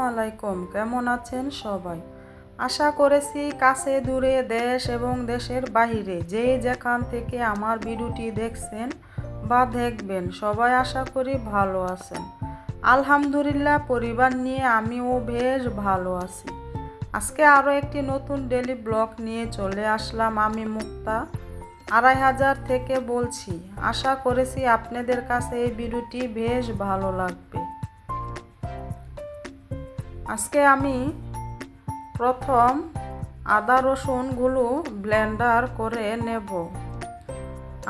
আলাইকুম, কেমন আছেন সবাই? আশা করেছি কাছে দূরে দেশ এবং দেশের বাহিরে যে যেখান থেকে আমার ভিডিওটি দেখছেন বা দেখবেন সবাই আশা করি ভালো আছেন। আলহামদুলিল্লাহ, পরিবার নিয়ে আমিও বেশ ভালো আছি। আজকে আরও একটি নতুন ডেইলি ব্লগ নিয়ে চলে আসলাম। আমি মুক্তা ২৫০০ থেকে বলছি। আশা করেছি আপনাদের কাছে এই ভিডিওটি বেশ ভালো লাগবে। আজকে আমি প্রথম আদা রসুনগুলো ব্লেন্ডার করে নেব।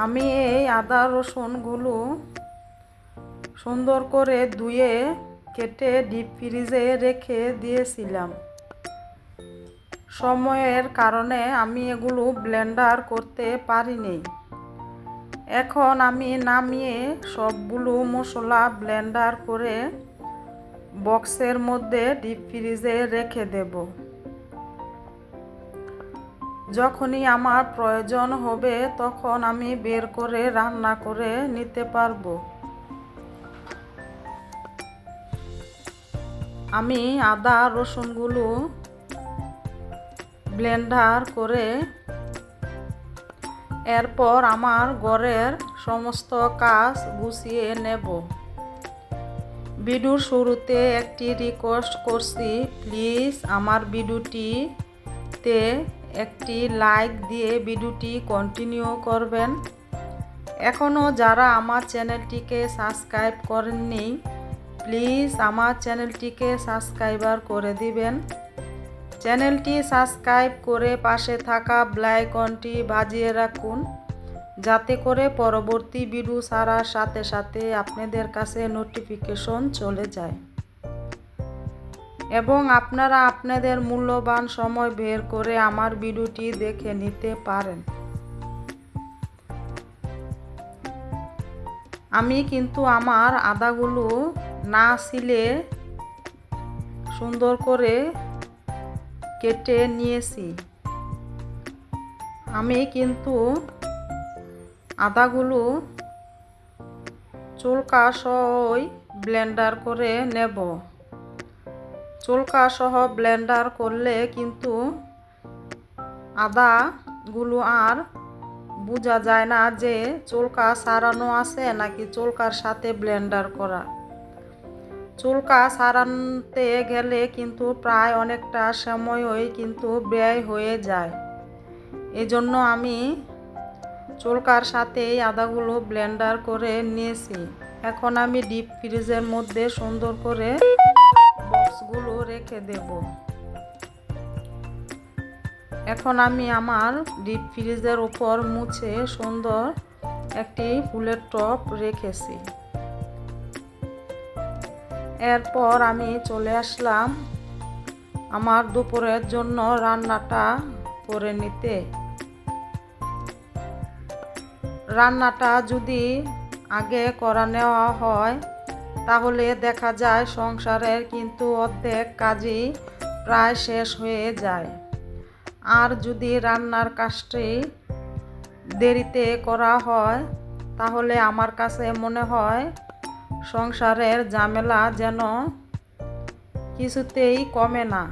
আমি এই আদা রসুনগুলো সুন্দর করে ধুয়ে কেটে ডিপ ফ্রিজে রেখে দিয়েছিলাম। সময়ের কারণে আমি এগুলো ব্লেন্ডার করতে পারিনি। এখন আমি নামিয়ে সবগুলো মশলা ব্লেন্ডার করে বক্সের মধ্যে ডিপ ফ্রিজে রেখে দেব। যখনই আমার প্রয়োজন হবে তখন আমি বের করে রান্না করে নিতে পারবো। আমি আদা রসুনগুলো ব্লেন্ডার করে এরপর আমার ঘরের সমস্ত কাজ গুছিয়ে নেব। ভিডিওর শুরুতে একটি রিকোয়েস্ট করছি, প্লিজ আমার ভিডিওটিতে একটি লাইক দিয়ে ভিডিওটি কন্টিনিউ করবেন। এখনও যারা আমার চ্যানেলটিকে সাবস্ক্রাইব করেননি, প্লিজ আমার চ্যানেলটিকে সাবস্ক্রাইবার করে দিবেন। চ্যানেলটি সাবস্ক্রাইব করে পাশে থাকা বেল আইকনটি বাজিয়ে রাখুন, যাতে করে পরবর্তী ভিডিও ছাড়ার সাথে সাথে আপনাদের কাছে নোটিফিকেশন চলে যায় এবং আপনারা আপনাদের মূল্যবান সময় বের করে আমার ভিডিওটি দেখে নিতে পারেন। আমি কিন্তু আমার আদাগুলো না ছিলে সুন্দর করে কেটে নিয়েছি। আমি কিন্তু আদাগুলো চুলকা সহই ব্লেন্ডার করে নেব। চুলকা সহ ব্লেন্ডার করলে কিন্তু আদাগুলো আর বোঝা যায় না যে চুলকা ছাড়ানো আছে নাকি চুলকার সাথে ব্লেন্ডার করা। চুলকা ছাড়াতে গেলে কিন্তু প্রায় অনেকটা সময়ই কিন্তু ব্যয় হয়ে যায়। এজন্য আমি চুলকার সাথেই আদাগুলো ব্লেন্ডার করে নিয়েছি। এখন আমি ডিপ ফ্রিজের মধ্যে সুন্দর করে বক্সগুলো রেখে দেব। এখন আমি আমার ডিপ ফ্রিজের উপর মুছে সুন্দর একটি ফুলের টব রেখেছি। এরপর আমি চলে আসলাম আমার দুপুরের জন্য রান্নাটা করে নিতে। রান্নাটা যদি আগে করা নেওয়া হয় তাহলে দেখা যায় সংসারের কিন্তু অর্ধেক কাজই প্রায় শেষ হয়ে যায়। আর যদি রান্নার কাজটি দেরিতে করা হয় তাহলে আমার কাছে মনে হয় সংসারের ঝামেলা যেন কিছুতেই কমে না।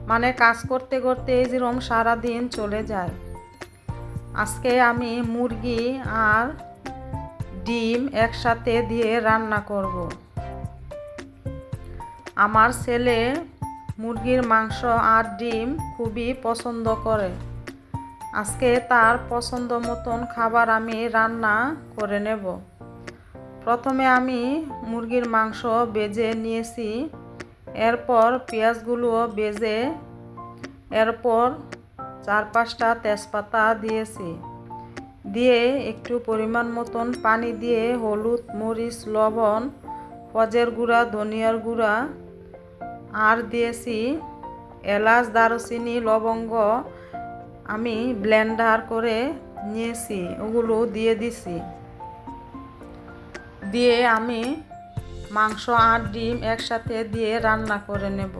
মানে কাজ করতে করতে যেরকম সারাদিন চলে যায়। আজকে আমি মুরগি আর ডিম একসাথে দিয়ে রান্না করব। আমার ছেলে মুরগির মাংস আর ডিম খুবই পছন্দ করে। আজকে তার পছন্দ মতন খাবার আমি রান্না করে নেব। প্রথমে আমি মুরগির মাংস ভেজে নিয়েছি। এরপর পেঁয়াজগুলো ভেজে এরপর ৪-৫টা তেজপাতা দিয়েছি। দিয়ে একটু পরিমাণ মতন পানি দিয়ে হলুদ, মরিচ, লবণ, হলুদের গুঁড়া, ধনিয়ার গুঁড়া আর দিয়েছি এলাচ, দারুচিনি, লবঙ্গ আমি ব্লেন্ডার করে নিয়েছি, ওগুলো দিয়ে দিছি। দিয়ে আমি মাংস আর ডিম একসাথে দিয়ে রান্না করে নেব।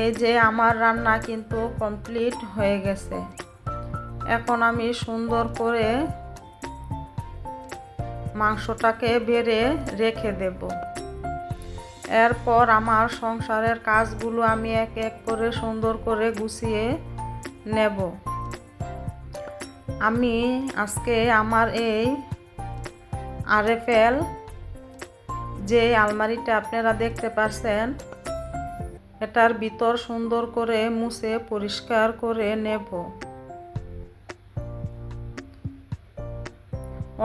এই যে আমার রান্না কিন্তু কমপ্লিট হয়ে গেছে। এখন আমি সুন্দর করে মাংসটাকে বেড়ে রেখে দেব। এরপর আমার সংসারের কাজগুলো আমি এক এক করে সুন্দর করে গুছিয়ে নেব। আমি আজকে আমার এই আরএফএল যে আলমারিটা আপনারা দেখতে পাচ্ছেন, এটার ভিতর সুন্দর করে মুছে পরিষ্কার করে নেব।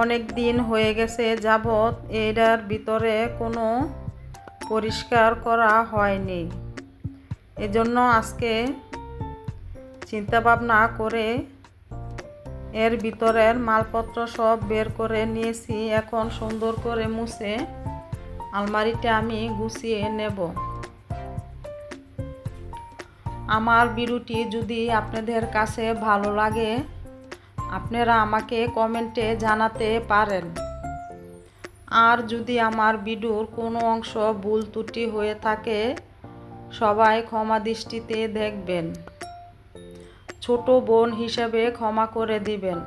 অনেক দিন হয়ে গেছে যাবৎ এটার ভিতরে কোনো পরিষ্কার করা হয়নি। এজন্য আজকে চিন্তা ভাবনা করে এর ভিতরের মালপত্র সব বের করে নিয়েছি। এখন সুন্দর করে মুছে আলমারিটা আমি গুছিয়ে নেব। আমার ভিডিওটি যদি আপনাদের কাছে ভালো লাগে, আপনারা আমাকে কমেন্টে জানাতে পারেন। আর যদি আমার ভিডিওর কোনো অংশ ভুল ত্রুটি হয়ে থাকে, সবাই ক্ষমা দৃষ্টিতে দেখবেন। ছোট বোন হিসেবে ক্ষমা করে দিবেন,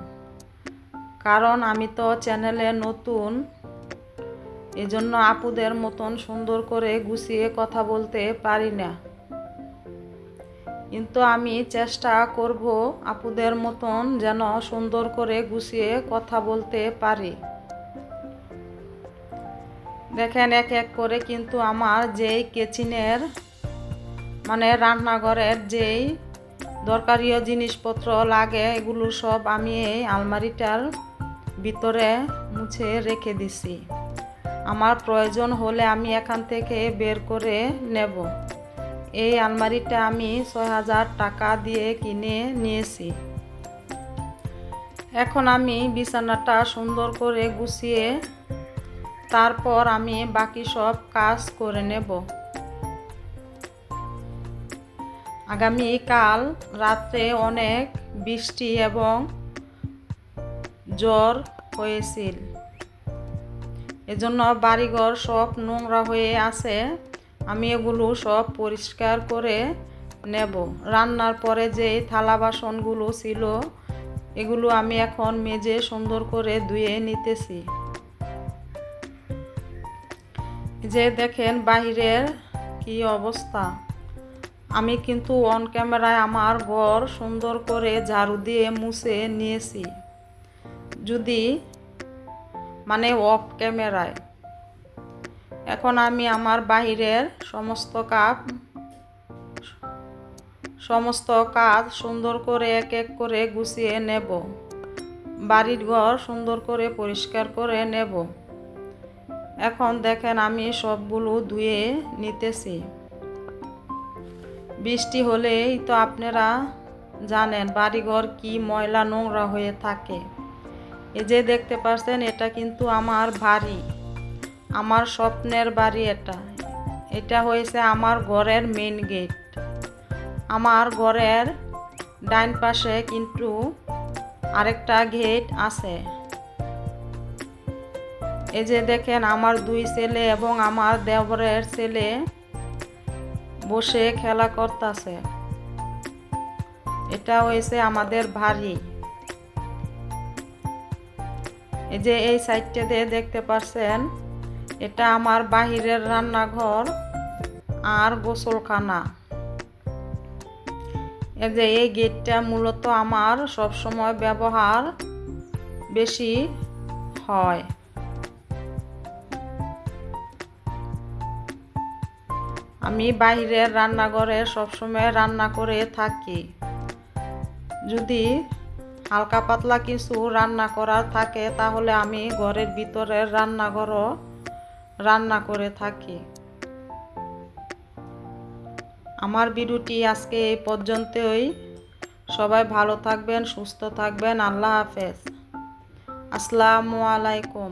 কারণ আমি তো চ্যানেলে নতুন, এজন্য আপুদের মতন সুন্দর করে গুছিয়ে কথা বলতে পারি না। কিন্তু আমি চেষ্টা করব আপুদের মতন যেন সুন্দর করে গুছিয়ে কথা বলতে পারি। দেখেন এক এক করে কিন্তু আমার যেই কিচেনের মানে রান্নাঘরের যেই দরকারিও জিনিসপত্র লাগে, এগুলো সব আমি এই আলমারিটার ভিতরে মুছে রেখে দিছি। আমার প্রয়োজন হলে আমি এখান থেকে বের করে নেব। এই আলমারিটা আমি ৬,০০০ টাকা দিয়ে কিনে নিয়েছি। এখন আমি বিছানাটা সুন্দর করে গুছিয়ে তারপর আমি বাকি সব কাজ করে নেব। আগামীকাল রাত্রে অনেক বৃষ্টি এবং ঝড় হয়েছিল, এজন্য বাড়িঘর সব নোংরা হয়ে আছে। আমি এগুলো সব পরিষ্কার করে নেব। রান্নার পরে যে থালা বাসনগুলো ছিল, এগুলো আমি এখন মেজে সুন্দর করে ধুয়ে নিতেছি। যে দেখেন বাহিরের কি অবস্থা। আমি কিন্তু অন ক্যামেরায় আমার ঘর সুন্দর করে ঝাড়ু দিয়ে মুছে নিয়েছি, যদি মানে অফ ক্যামেরায়। এখন আমি আমার বাহিরের সমস্ত কাজ সুন্দর করে এক এক করে গুছিয়ে নেব। বাড়ির ঘর সুন্দর করে পরিষ্কার করে নেব। এখন দেখেন আমি সবগুলো ধুয়ে নিতেছি। বৃষ্টি হলেই তো আপনারা জানেন বাড়িঘর কি ময়লা নোংরা হয়ে থাকে। এই যে দেখতে পাচ্ছেন, এটা কিন্তু আমার বাড়ি, আমার স্বপ্নের বাড়ি। এটা হয়েছে আমার ঘরের মেইন গেট। আমার ঘরের ডাইন পাশে কিন্তু আরেকটা গেট আছে। এই যে দেখেন আমার 2 ছেলে এবং আমার দেবরের ছেলে বসে খেলা করতেছে। এটা হয়েছে আমাদের বাড়ি। এই যে এই সাইডটাতে দেখতে পাচ্ছেন, এটা আমার বাহিরের রান্নাঘর আর গোসলখানা। এই যে এই গেটটা মূলত আমার সবসময় ব্যবহার বেশি হয়। আমি বাহিরের রান্নাঘরে সবসময় রান্না করে থাকি। যদি হালকা পাতলা কিছু রান্না করার থাকে, তাহলে আমি ঘরের ভিতরের রান্নাঘরও রান্না করে থাকি। আমার ভিডিওটি আজকে এই পর্যন্তই। সবাই ভালো থাকবেন, সুস্থ থাকবেন। আল্লাহ হাফেজ। আসসালামু আলাইকুম।